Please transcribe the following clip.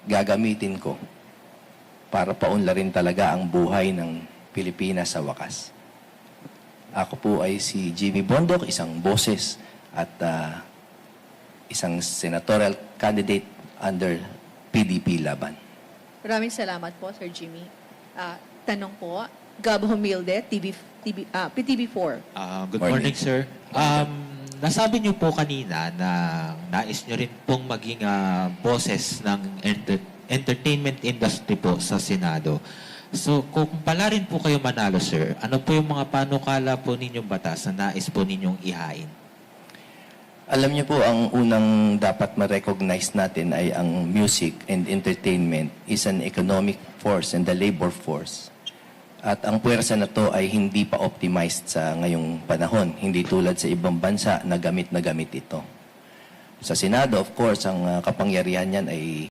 gagamitin ko para paunlarin talaga ang buhay ng Pilipinas sa wakas. Ako po ay si Jimmy Bondoc, isang boses at isang senatorial candidate under PDP Laban. Maraming salamat po, Sir Jimmy. Tanong po, Gab Humilde, PTV4. Good morning, sir. Nasabi niyo po kanina na nais niyo rin pong maging boses ng entertainment industry po sa Senado. So, kung pala rin po kayo manalo, sir, ano po yung mga panukala po ninyong batas na nais po ninyong ihain? Alam niyo po, ang unang dapat ma-recognize natin ay ang music and entertainment is an economic force and the labor force. At ang puwersa na to ay hindi pa optimized sa ngayong panahon. Hindi tulad sa ibang bansa na gamit ito. Sa Senado, of course, ang kapangyarihan niyan ay